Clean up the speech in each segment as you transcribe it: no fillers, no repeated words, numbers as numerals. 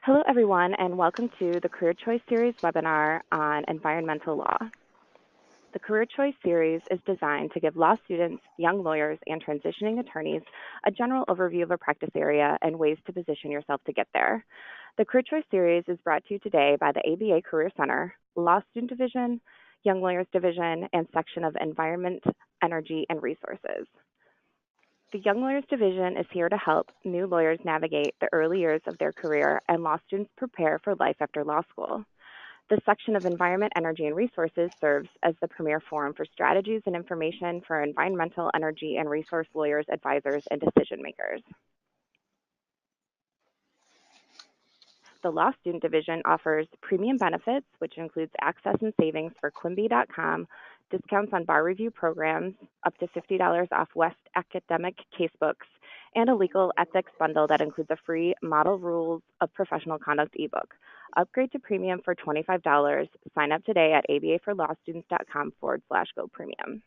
Hello, everyone, and welcome to the Career Choice Series webinar on environmental law. The Career Choice Series is designed to give law students, young lawyers, and transitioning attorneys a general overview of a practice area and ways to position yourself to get there. The Career Choice Series is brought to you today by the ABA Career Center, Law Student Division, Young Lawyers Division, and section of Environment, Energy, and Resources. The Young Lawyers Division is here to help new lawyers navigate the early years of their career and law students prepare for life after law school. The section of Environment, Energy, and Resources serves as the premier forum for strategies and information for environmental, energy, and resource lawyers, advisors, and decision makers. The Law Student Division offers premium benefits, which includes access and savings for Quimby.com, discounts on bar review programs, up to $50 off West academic casebooks, and a legal ethics bundle that includes a free Model Rules of Professional Conduct ebook. Upgrade to premium for $25. Sign up today at abaforlawstudents.com/go premium.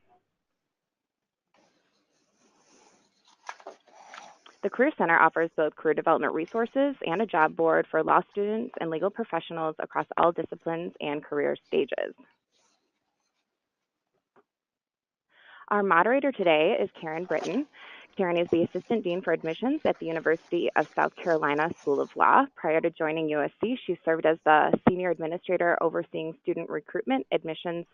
The Career Center offers both career development resources and a job board for law students and legal professionals across all disciplines and career stages. Our moderator today is Britton. Karen is the Assistant Dean for Admissions at the University of South Carolina School of Law. Prior to joining USC, she served as the Senior Administrator overseeing student recruitment, admissions,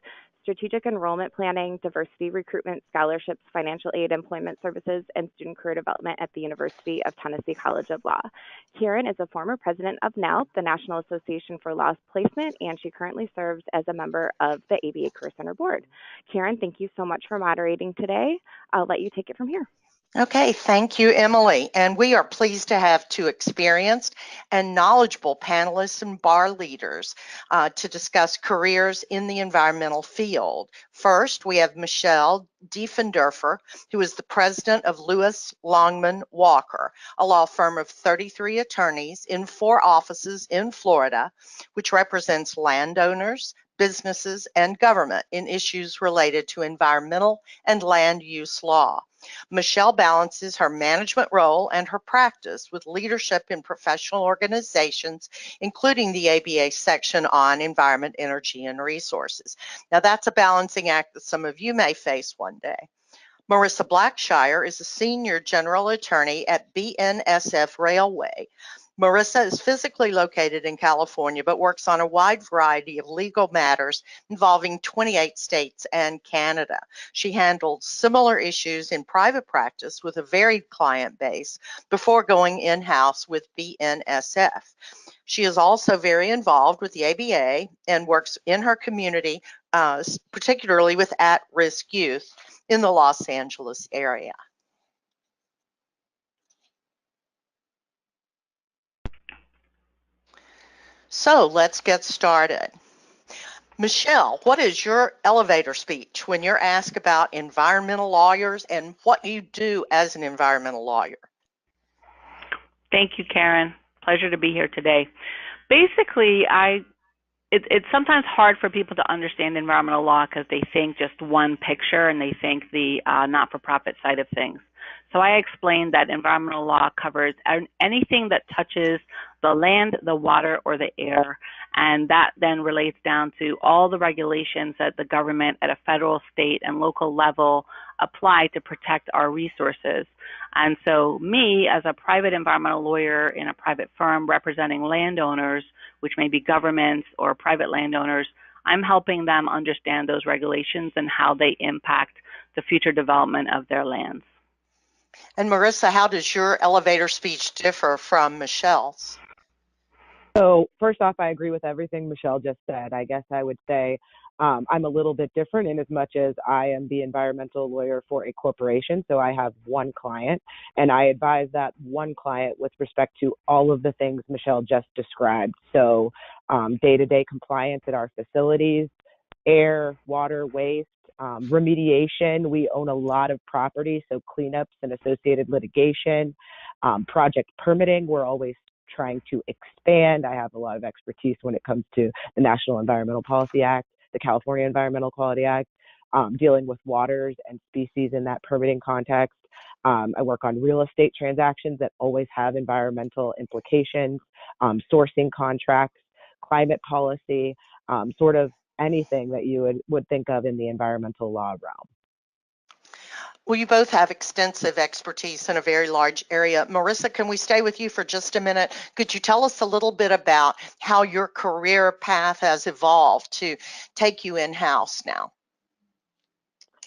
strategic enrollment planning, diversity recruitment, scholarships, financial aid, employment services, and student career development at the University of Tennessee College of Law. Karen is a former president of NALP, the National Association for Law Placement, and she currently serves as a member of the ABA Career Center Board. Karen, thank you so much for moderating today. I'll let you take it from here. Okay, thank you, Emily. And we are pleased to have two experienced and knowledgeable panelists and bar leaders to discuss careers in the environmental field. First, we have Michelle Diffenderfer, who is the president of Lewis, Longman, Walker, a law firm of 33 attorneys in 4 offices in Florida, which represents landowners, businesses, and government in issues related to environmental and land use law. Michelle balances her management role and her practice with leadership in professional organizations, including the ABA section on environment, energy, and resources. Now, that's a balancing act that some of you may face one day. Marisa Blackshire is a senior general attorney at BNSF Railway. Marisa is physically located in California, but works on a wide variety of legal matters involving 28 states and Canada. She handled similar issues in private practice with a varied client base before going in-house with BNSF. She is also very involved with the ABA and works in her community, particularly with at-risk youth in the Los Angeles area. So let's get started. Michelle, what is your elevator speech when you're asked about environmental lawyers and what you do as an environmental lawyer? Thank you, Karen. Pleasure to be here today. Basically, it's sometimes hard for people to understand environmental law because they think just one picture and they think the not-for-profit side of things. So I explained that environmental law covers anything that touches the land, the water, or the air, and that then relates down to all the regulations that the government at a federal, state, and local level apply to protect our resources. And so me, as a private environmental lawyer in a private firm representing landowners, which may be governments or private landowners, I'm helping them understand those regulations and how they impact the future development of their lands. And Marisa, how does your elevator speech differ from Michelle's? So first off, I agree with everything Michelle just said. I guess I would say I'm a little bit different in as much as I am the environmental lawyer for a corporation. So I have one client, and I advise that one client with respect to all of the things Michelle just described. So day-to-day compliance at our facilities, air, water, waste, remediation. We own a lot of property, so cleanups and associated litigation, project permitting. We're always trying to expand. I have a lot of expertise when it comes to the National Environmental Policy Act, the California Environmental Quality Act, dealing with waters and species in that permitting context. I work on real estate transactions that always have environmental implications. sourcing contracts, climate policy, sort of anything that you would think of in the environmental law realm. Well, you both have extensive expertise in a very large area. Marisa, can we stay with you for just a minute? Could you tell us a little bit about how your career path has evolved to take you in-house now?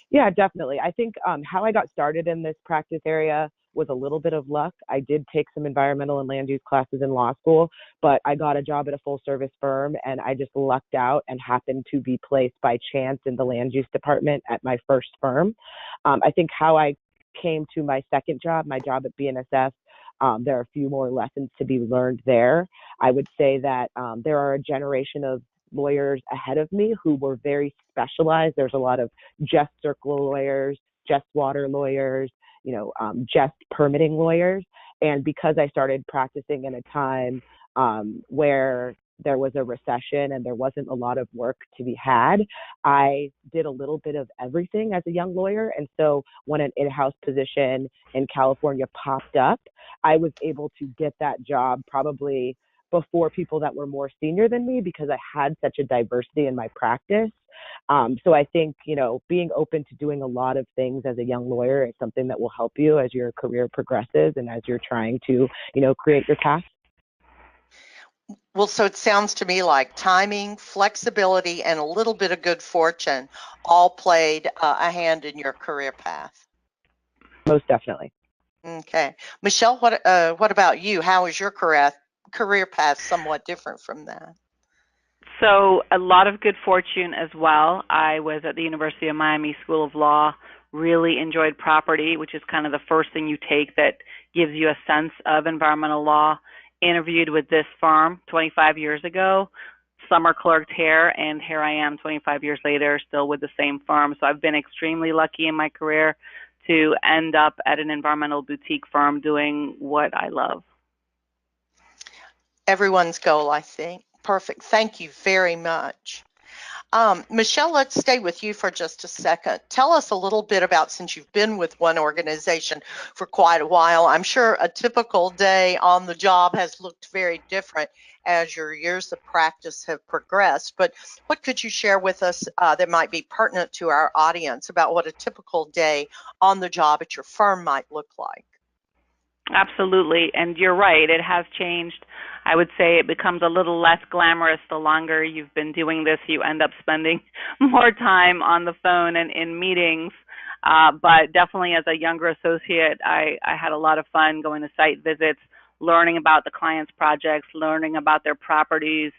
Yeah, definitely. I think how I got started in this practice area was a little bit of luck. I did take some environmental and land use classes in law school, but I got a job at a full service firm and I just lucked out and happened to be placed by chance in the land use department at my first firm. I think how I came to my second job, my job at BNSF, there are a few more lessons to be learned there. I would say that there are a generation of lawyers ahead of me who were very specialized. There's a lot of just circle lawyers, just water lawyers, just permitting lawyers. And because I started practicing in a time where there was a recession and there wasn't a lot of work to be had, I did a little bit of everything as a young lawyer. And so when an in-house position in California popped up, I was able to get that job probably before people that were more senior than me because I had such a diversity in my practice. So I think, being open to doing a lot of things as a young lawyer is something that will help you as your career progresses and as you're trying to, create your path. Well, so it sounds to me like timing, flexibility, and a little bit of good fortune all played a hand in your career path. Most definitely. Okay. Michelle, what about you? How is your career path somewhat different from that? So a lot of good fortune as well. I was at the University of Miami School of Law, really enjoyed property, which is kind of the first thing you take that gives you a sense of environmental law. Interviewed with this firm 25 years ago, summer clerked here, and here I am 25 years later, still with the same firm. So I've been extremely lucky in my career to end up at an environmental boutique firm doing what I love. Everyone's goal, I think. Perfect. Thank you very much. Michelle, let's stay with you for just a second. Tell us a little bit about, since you've been with one organization for quite a while, I'm sure a typical day on the job has looked very different as your years of practice have progressed. But what could you share with us that might be pertinent to our audience about what a typical day on the job at your firm might look like? Absolutely, and you're right, it has changed. I would say it becomes a little less glamorous the longer you've been doing this. You end up spending more time on the phone and in meetings, but definitely as a younger associate, I had a lot of fun going to site visits, learning about the clients' projects, learning about their properties,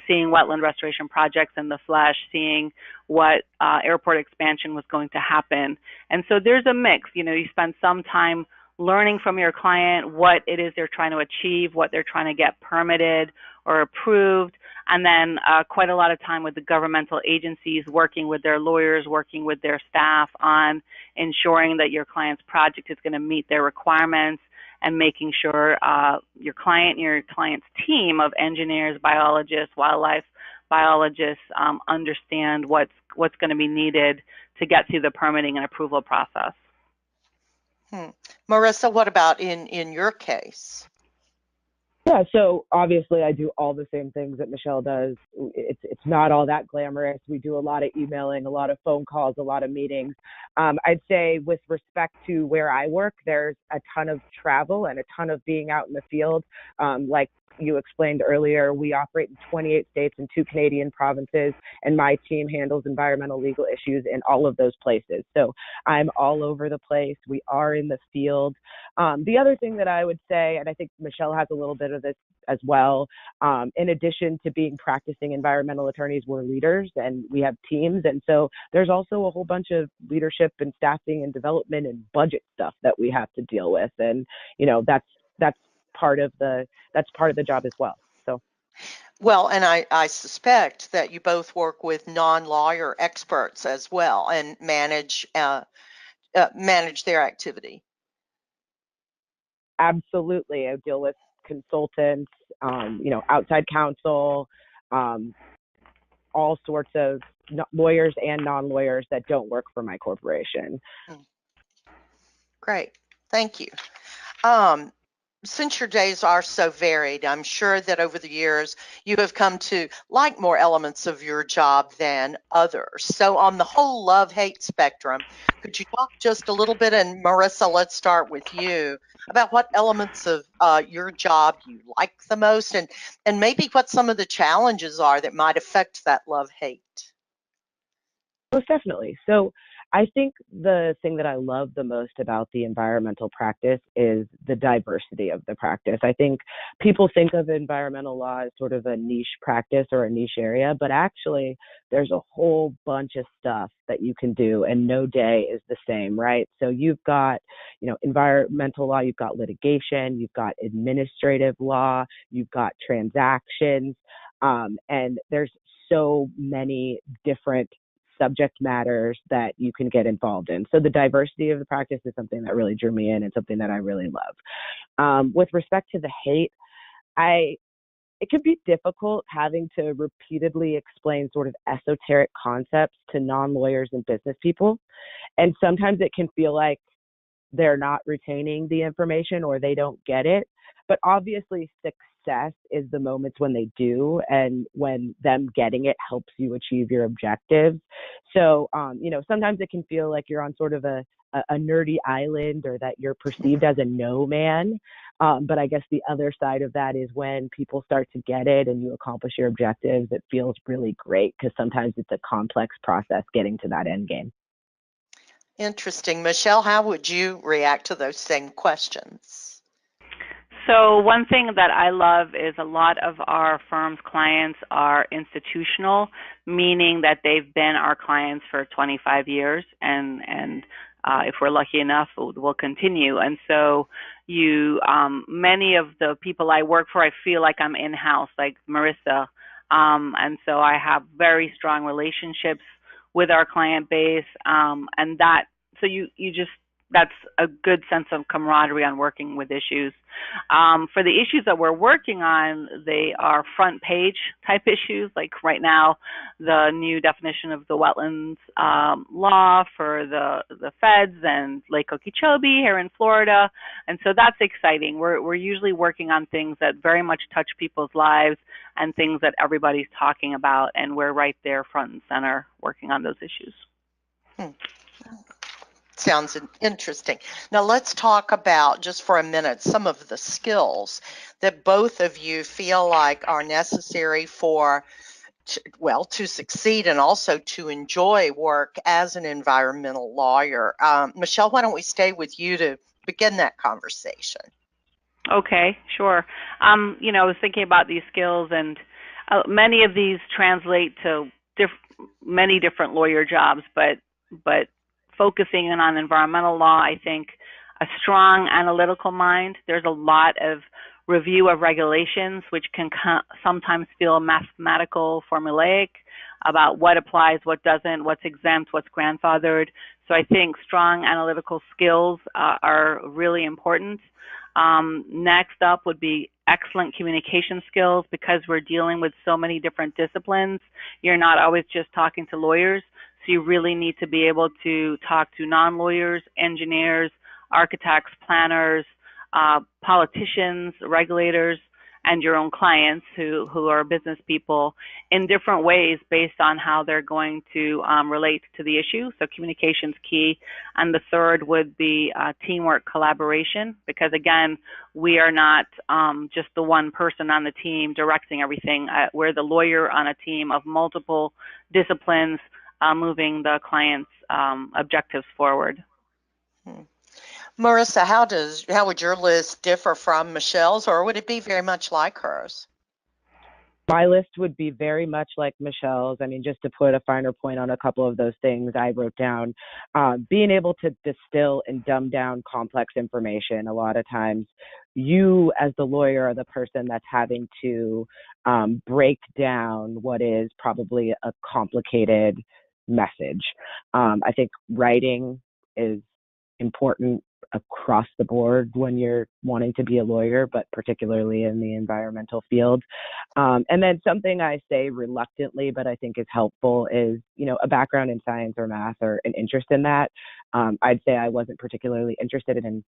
seeing wetland restoration projects in the flesh, seeing what airport expansion was going to happen. And so there's a mix. You spend some time learning from your client what it is they're trying to achieve, what they're trying to get permitted or approved, and then quite a lot of time with the governmental agencies, working with their lawyers, working with their staff on ensuring that your client's project is going to meet their requirements and making sure your client and your client's team of engineers, biologists, wildlife biologists understand what's going to be needed to get through the permitting and approval process. Marisa, what about in your case? Yeah, so obviously I do all the same things that Michelle does. It's not all that glamorous. We do a lot of emailing, a lot of phone calls, a lot of meetings. I'd say with respect to where I work, there's a ton of travel and a ton of being out in the field. Like you explained earlier, we operate in 28 states and 2 Canadian provinces, and my team handles environmental legal issues in all of those places. So I'm all over the place. We are in the field. The other thing that I would say, and I think Michelle has a little bit of this as well, in addition to being practicing environmental attorneys, we're leaders and we have teams. And so there's also a whole bunch of leadership and staffing and development and budget stuff that we have to deal with. And, that's part of the job as well. So, well, and I suspect that you both work with non-lawyer experts as well and manage their activity. Absolutely. I deal with consultants, outside counsel, all sorts of lawyers and non-lawyers that don't work for my corporation. Great. Thank you. since your days are so varied, I'm sure that over the years you have come to like more elements of your job than others. So, on the whole love-hate spectrum, could you talk just a little bit? And Marisa, let's start with you about what elements of your job you like the most, and maybe what some of the challenges are that might affect that love-hate. Most definitely. So I think the thing that I love the most about the environmental practice is the diversity of the practice. I think people think of environmental law as sort of a niche practice or a niche area, but actually there's a whole bunch of stuff that you can do, and no day is the same, right? So you've got, environmental law, you've got litigation, you've got administrative law, you've got transactions, and there's so many different subject matters that you can get involved in. So the diversity of the practice is something that really drew me in and something that I really love. With respect to the hate, it can be difficult having to repeatedly explain sort of esoteric concepts to non-lawyers and business people. And sometimes it can feel like they're not retaining the information or they don't get it. But obviously, success is the moments when they do, and when them getting it helps you achieve your objectives. So, sometimes it can feel like you're on sort of a nerdy island, or that you're perceived as a no man. But I guess the other side of that is when people start to get it and you accomplish your objectives, it feels really great, because sometimes it's a complex process getting to that end game. Interesting. Michelle, how would you react to those same questions? So one thing that I love is a lot of our firm's clients are institutional, meaning that they've been our clients for 25 years, and if we're lucky enough, we'll continue. And so many of the people I work for, I feel like I'm in-house, like Marisa. And so I have very strong relationships with our client base, and that's a good sense of camaraderie on working with issues. For the issues that we're working on, they are front page type issues. Like right now, the new definition of the wetlands law for the feds and Lake Okeechobee here in Florida, and so that's exciting. We're usually working on things that very much touch people's lives and things that everybody's talking about, and we're right there front and center working on those issues. Sounds interesting. Now let's talk about, just for a minute, some of the skills that both of you feel like are necessary to succeed and also to enjoy work as an environmental lawyer. Michelle, why don't we stay with you to begin that conversation? Okay, sure. I was thinking about these skills, and many of these translate to many different lawyer jobs, but focusing in on environmental law, I think a strong analytical mind. There's a lot of review of regulations, which can sometimes feel mathematical, formulaic, about what applies, what doesn't, what's exempt, what's grandfathered. So I think strong analytical skills are really important. Next up would be excellent communication skills, because we're dealing with so many different disciplines. You're not always just talking to lawyers, so you really need to be able to talk to non-lawyers, engineers, architects, planners, politicians, regulators, and your own clients who are business people in different ways based on how they're going to relate to the issue. So communication's key. And the third would be teamwork, collaboration, because again, we are not just the one person on the team directing everything. We're the lawyer on a team of multiple disciplines moving the client's objectives forward. Marisa, how would your list differ from Michelle's, or would it be very much like hers? My list would be very much like Michelle's. I mean, just to put a finer point on a couple of those things I wrote down, being able to distill and dumb down complex information. A lot of times you as the lawyer are the person that's having to break down what is probably a complicated message. I think writing is important across the board when you're wanting to be a lawyer, but particularly in the environmental field. And then something I say reluctantly, but I think is helpful, is, a background in science or math or an interest in that. I'd say I wasn't particularly interested in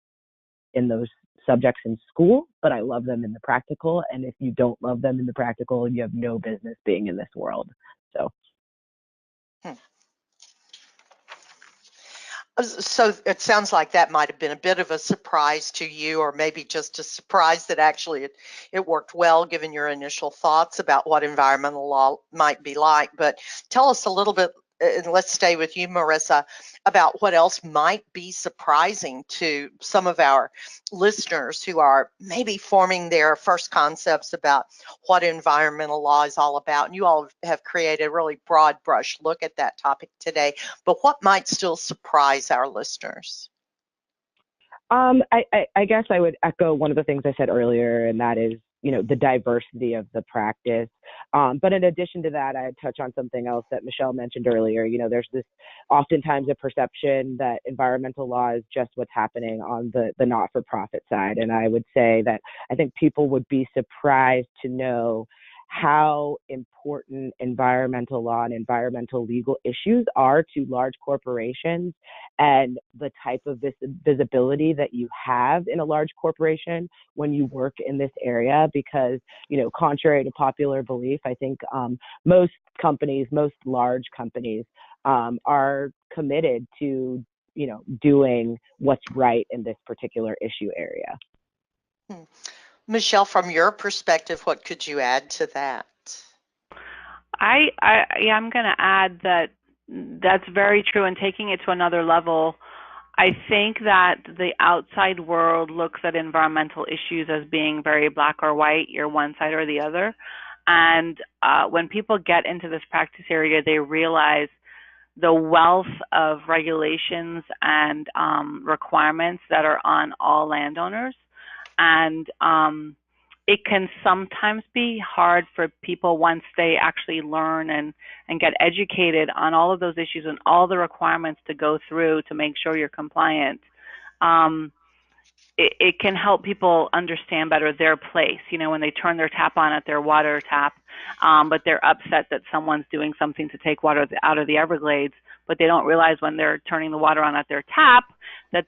in those subjects in school, but I love them in the practical. And if you don't love them in the practical, you have no business being in this world. So. So it sounds like that might have been a bit of a surprise to you, or maybe just a surprise that actually it worked well given your initial thoughts about what environmental law might be like. But tell us a little bit, and let's stay with you, Marisa, about what else might be surprising to some of our listeners who are maybe forming their first concepts about what environmental law is all about. And you all have created a really broad brush look at that topic today, but what might still surprise our listeners? I guess I would echo one of the things I said earlier, and that is, the diversity of the practice. But in addition to that, I'd touch on something else that Michelle mentioned earlier. There's this oftentimes a perception that environmental law is just what's happening on the not-for-profit side. And I would say that I think people would be surprised to know how important environmental law and environmental legal issues are to large corporations, and the type of visibility that you have in a large corporation when you work in this area. Because, contrary to popular belief, I think most large companies are committed to, doing what's right in this particular issue area. Michelle, from your perspective, what could you add to that? I'm going to add that that's very true. And taking it to another level, I think that the outside world looks at environmental issues as being very black or white, you're one side or the other. And when people get into this practice area, they realize the wealth of regulations and requirements that are on all landowners. And it can sometimes be hard for people once they actually learn and get educated on all of those issues and all the requirements to go through to make sure you're compliant. It can help people understand better their place, when they turn their tap on at their water tap, but they're upset that someone's doing something to take water out of the Everglades, but they don't realize when they're turning the water on at their tap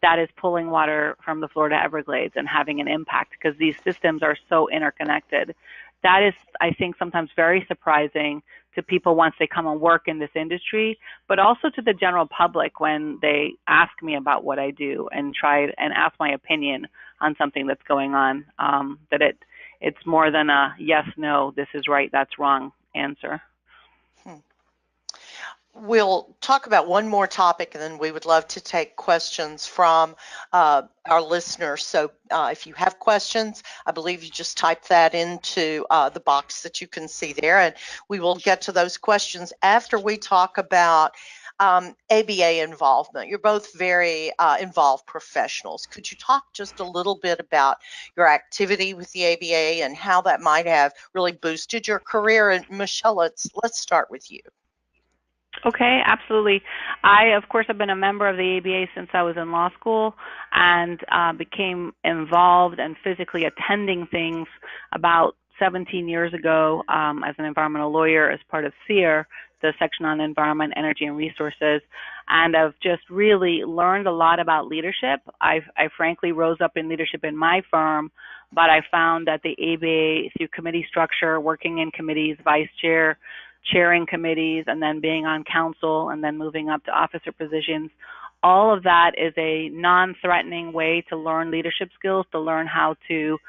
that is pulling water from the Florida Everglades and having an impact, because these systems are so interconnected. That is, I think, sometimes very surprising to people once they come and work in this industry, but also to the general public when they ask me about what I do and try and ask my opinion on something that's going on, that it's more than a yes, no, this is right, that's wrong answer. We'll talk about one more topic, and then we would love to take questions from our listeners. So if you have questions, I believe you just type that into the box that you can see there, and we will get to those questions after we talk about ABA involvement. You're both very involved professionals. Could you talk just a little bit about your activity with the ABA and how that might have really boosted your career? And Michelle, let's start with you. Okay, absolutely. I, of course, have been a member of the ABA since I was in law school, and became involved and physically attending things about 17 years ago as an environmental lawyer as part of SEER, the section on environment, energy, and resources. And I've just really learned a lot about leadership. I frankly rose up in leadership in my firm, but I found that the ABA, through committee structure, working in committees, vice chair, chairing committees, and then being on council, and then moving up to officer positions, all of that is a non-threatening way to learn leadership skills, to learn how to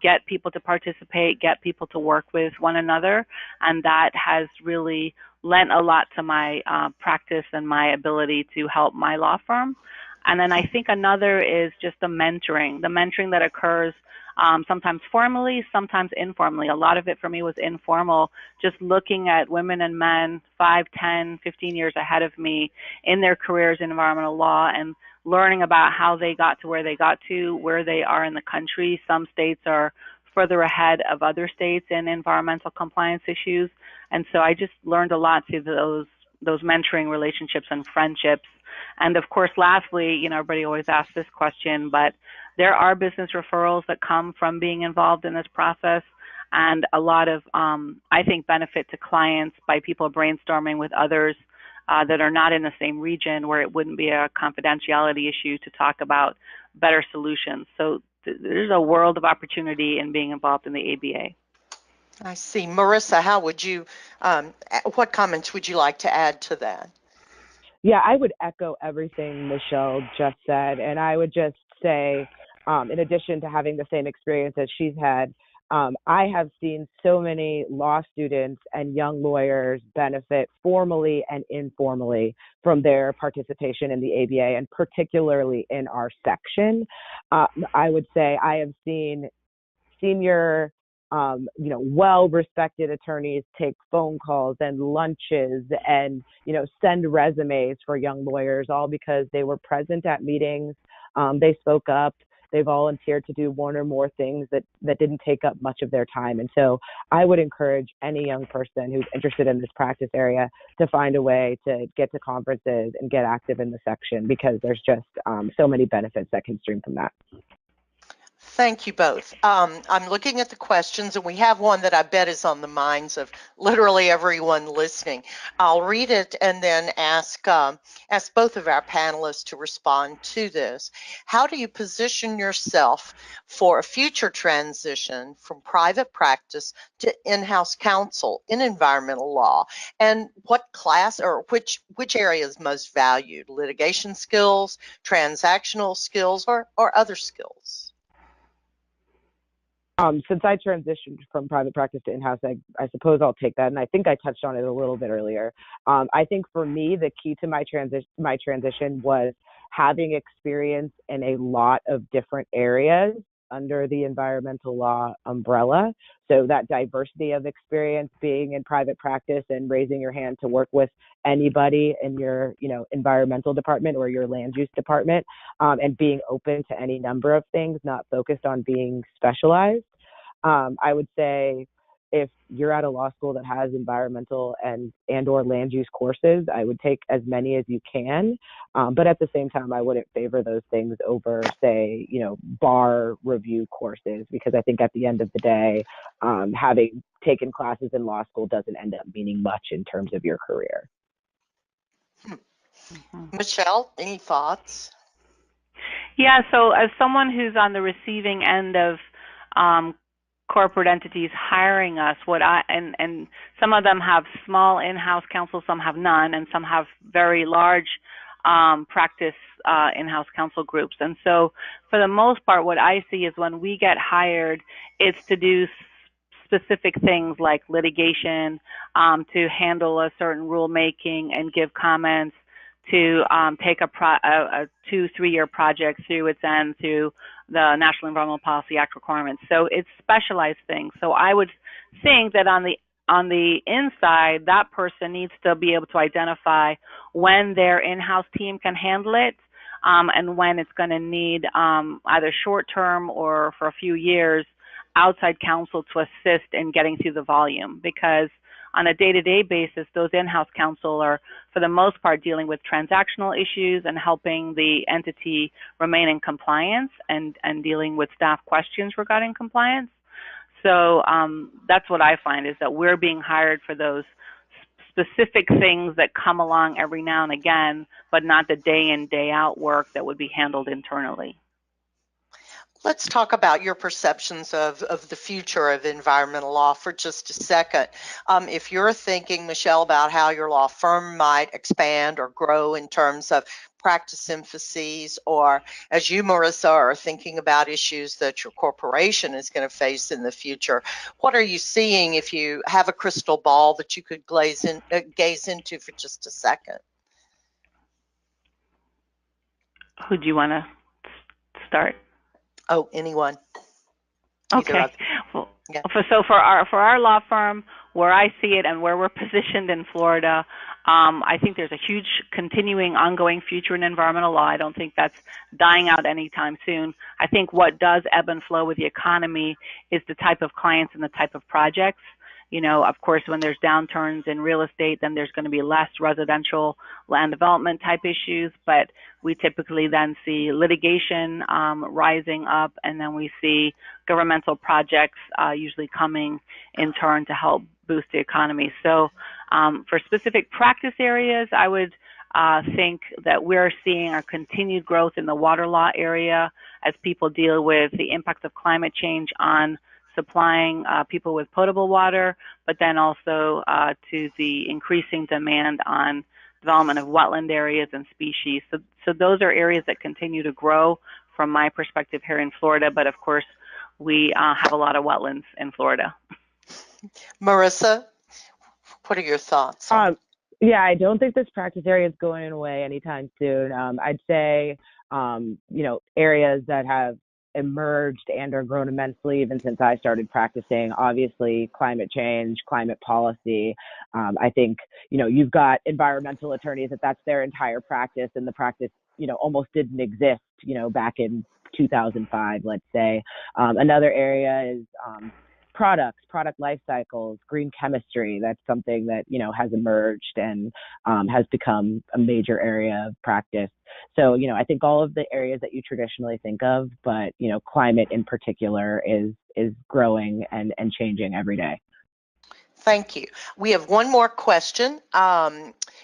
get people to participate, get people to work with one another. And that has really lent a lot to my practice and my ability to help my law firm. And then I think another is just the mentoring that occurs sometimes formally, sometimes informally. A lot of it for me was informal, just looking at women and men 5, 10, 15 years ahead of me in their careers in environmental law, and learning about how they got to where they got to, where they are in the country. Some states are further ahead of other states in environmental compliance issues. And so I just learned a lot through those mentoring relationships and friendships. And of course, lastly, everybody always asks this question, but there are business referrals that come from being involved in this process, and a lot of, I think, benefit to clients by people brainstorming with others that are not in the same region, where it wouldn't be a confidentiality issue to talk about better solutions. So there's a world of opportunity in being involved in the ABA. I see. Marisa, how would you, what comments would you like to add to that? Yeah, I would echo everything Michelle just said. And I would just say, in addition to having the same experience as she's had, I have seen so many law students and young lawyers benefit formally and informally from their participation in the ABA, and particularly in our section. I would say I have seen senior, well-respected attorneys take phone calls and lunches and, send resumes for young lawyers, all because they were present at meetings. They spoke up. They volunteered to do one or more things that didn't take up much of their time. And so I would encourage any young person who's interested in this practice area to find a way to get to conferences and get active in the section, because there's just so many benefits that can stream from that. Thank you both. I'm looking at the questions, and we have one that I bet is on the minds of literally everyone listening. I'll read it and then ask both of our panelists to respond to this. How do you position yourself for a future transition from private practice to in-house counsel in environmental law? And what class or which area is most valued? Litigation skills, transactional skills, or other skills? Since I transitioned from private practice to in-house, I suppose I'll take that. And I think I touched on it a little bit earlier. I think for me, the key to my transition was having experience in a lot of different areas under the environmental law umbrella. So that diversity of experience, being in private practice and raising your hand to work with anybody in your, environmental department or your land use department, and being open to any number of things, not focused on being specialized. I would say if you're at a law school that has environmental and or land use courses, I would take as many as you can. But at the same time, I wouldn't favor those things over, say, bar review courses, because I think at the end of the day, having taken classes in law school doesn't end up meaning much in terms of your career. Michelle, any thoughts? Yeah, so as someone who's on the receiving end of corporate entities hiring us, and some of them have small in-house counsel, some have none, and some have very large practice in-house counsel groups. And so for the most part, what I see is when we get hired, it's to do specific things like litigation, to handle a certain rulemaking and give comments, to take a 2-3 year project through its end through the National Environmental Policy Act requirements. So it's specialized things. So I would think that on the inside, that person needs to be able to identify when their in-house team can handle it, and when it's going to need either short-term or for a few years outside counsel to assist in getting through the volume. Because on a day-to-day basis, those in-house counsel are, for the most part, dealing with transactional issues and helping the entity remain in compliance and dealing with staff questions regarding compliance. So that's what I find, is that we're being hired for those specific things that come along every now and again, but not the day in, day out work that would be handled internally. Let's talk about your perceptions of the future of environmental law for just a second. If you're thinking, Michelle, about how your law firm might expand or grow in terms of practice emphases, or as you, Marisa, are thinking about issues that your corporation is going to face in the future, what are you seeing if you have a crystal ball that you could gaze into for just a second? Who do you want to start? Oh, anyone. Okay. Well, yeah. So for our law firm, where I see it and where we're positioned in Florida, I think there's a huge continuing ongoing future in environmental law. I don't think that's dying out anytime soon. I think what does ebb and flow with the economy is the type of clients and the type of projects. Of course, when there's downturns in real estate, then there's going to be less residential land development type issues, but we typically then see litigation rising up, and then we see governmental projects usually coming in turn to help boost the economy. So for specific practice areas, I would think that we're seeing a continued growth in the water law area as people deal with the impacts of climate change on supplying people with potable water, but then also to the increasing demand on development of wetland areas and species. So those are areas that continue to grow from my perspective here in Florida, but of course we have a lot of wetlands in Florida. Marisa, what are your thoughts? Yeah, I don't think this practice area is going away anytime soon. I'd say, areas that have emerged and are grown immensely even since I started practicing, obviously climate change, climate policy. I think, you've got environmental attorneys that's their entire practice, and the practice, almost didn't exist, back in 2005, let's say. Another area is product life cycles, green chemistry. That's something that, has emerged and has become a major area of practice. So, I think all of the areas that you traditionally think of, but, climate in particular is growing and changing every day. Thank you. We have one more question.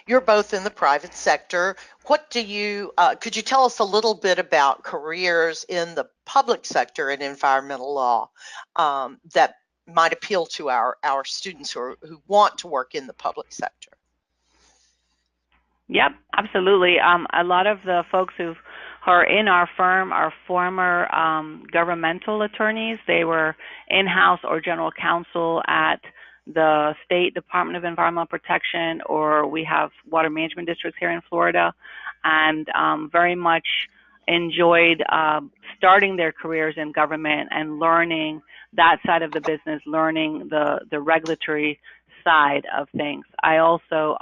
You're both in the private sector. What do you, could you tell us a little bit about careers in the public sector in environmental law that might appeal to our students who want to work in the public sector? Yep, absolutely. A lot of the folks who are in our firm are former governmental attorneys. They were in-house or general counsel at the State Department of Environmental Protection, or we have water management districts here in Florida, and very much enjoyed starting their careers in government and learning that side of the business, learning the regulatory side of things. I also,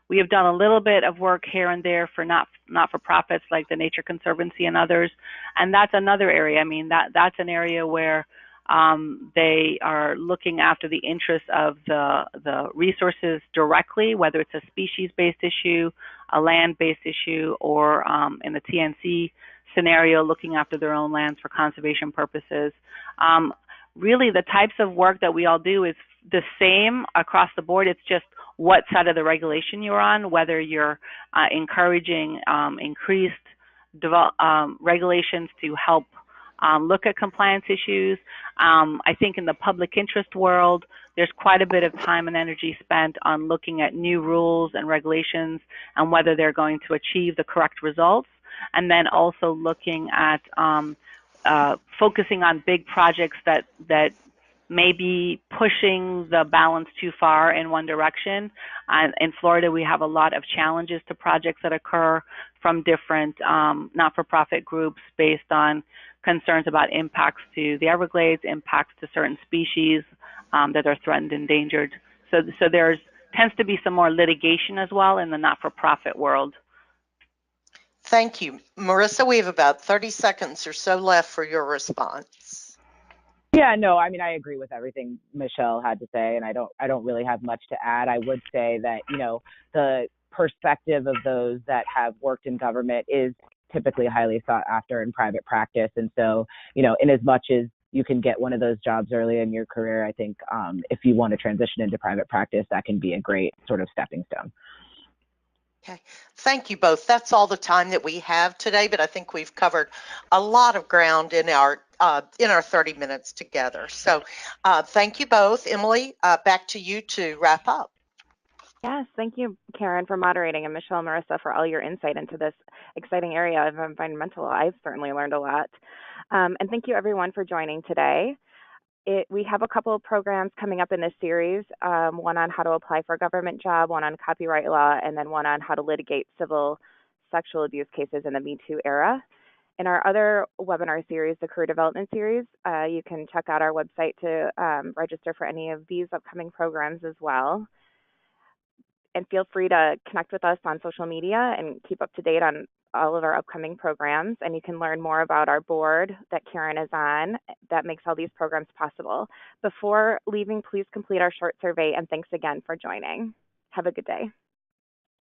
we have done a little bit of work here and there for not-for-profits like the Nature Conservancy and others, and that's another area. I mean, that's an area where they are looking after the interests of the resources directly, whether it's a species-based issue, a land-based issue, or in the TNC scenario, looking after their own lands for conservation purposes. Really, the types of work that we all do is the same across the board. It's just what side of the regulation you're on, whether you're encouraging increased regulations to help look at compliance issues. I think in the public interest world, there's quite a bit of time and energy spent on looking at new rules and regulations and whether they're going to achieve the correct results, and then also looking at focusing on big projects that may be pushing the balance too far in one direction. In Florida, we have a lot of challenges to projects that occur from different not-for-profit groups based on concerns about impacts to the Everglades, impacts to certain species that are threatened, endangered. So there's tends to be some more litigation as well in the not-for-profit world. Thank you. Marisa, we have about 30 seconds or so left for your response. Yeah, no, I mean, I agree with everything Michelle had to say, and I don't really have much to add. I would say that, the perspective of those that have worked in government is typically highly sought after in private practice. And so, in as much as you can get one of those jobs early in your career, I think if you want to transition into private practice, that can be a great sort of stepping stone. Okay, thank you both. That's all the time that we have today, but I think we've covered a lot of ground in our 30 minutes together. So thank you both. Emily, back to you to wrap up. Yes, thank you, Karen, for moderating, and Michelle and Marisa for all your insight into this exciting area of environmental law. I've certainly learned a lot. And thank you, everyone, for joining today. We have a couple of programs coming up in this series, one on how to apply for a government job, one on copyright law, and then one on how to litigate civil sexual abuse cases in the Me Too era. In our other webinar series, the Career Development Series, you can check out our website to register for any of these upcoming programs as well. And feel free to connect with us on social media and keep up to date on all of our upcoming programs. And you can learn more about our board that Karen is on that makes all these programs possible. Before leaving, please complete our short survey, and thanks again for joining. Have a good day.